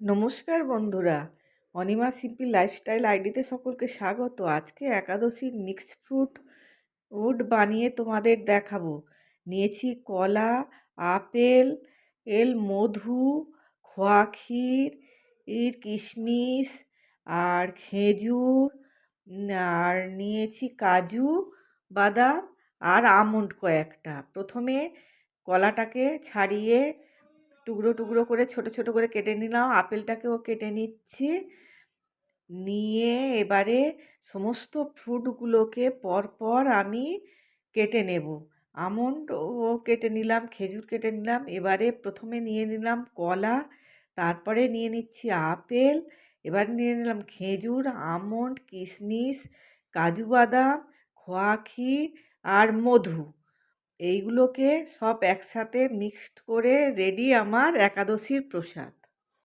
নমস্কার বন্ধুরা, Anima simple lifestyle আইডিতে সকলকে স্বাগত। আজকে একাদশীর মিক্সড ফ্রুট বানিয়ে তোমাদের দেখাবো। নিয়েছি কলা, আপেল, মধু, খোয়া ক্ষীর, কিশমিশ আর খেজুর, আর নিয়েছি কাজু, বাদাম আর আমন্ড কয়েকটা। প্রথমে কলাটাকে ছাড়িয়ে টুকরো টুকরো করে ছোট ছোট করে কেটে নিলাম, আপেলটাকেও কেটে নিচ্ছি। নিয়ে এবারে সমস্ত ফ্রুটগুলোকে পরপর আমি কেটে নেব। আমন্ড ও কেটে নিলাম, খেজুর কেটে নিলাম। এবারে প্রথমে নিয়ে নিলাম কলা, তারপরে নিয়ে নিচ্ছি আপেল, এবার নিয়ে নিলাম খেজুর, আমন্ড, কিশমিশ, কাজু বাদাম, খোয়া ক্ষীর আর মধু। এইগুলোকে সব একসাথে মিক্সড করে রেডি আমার একাদশীর প্রসাদ।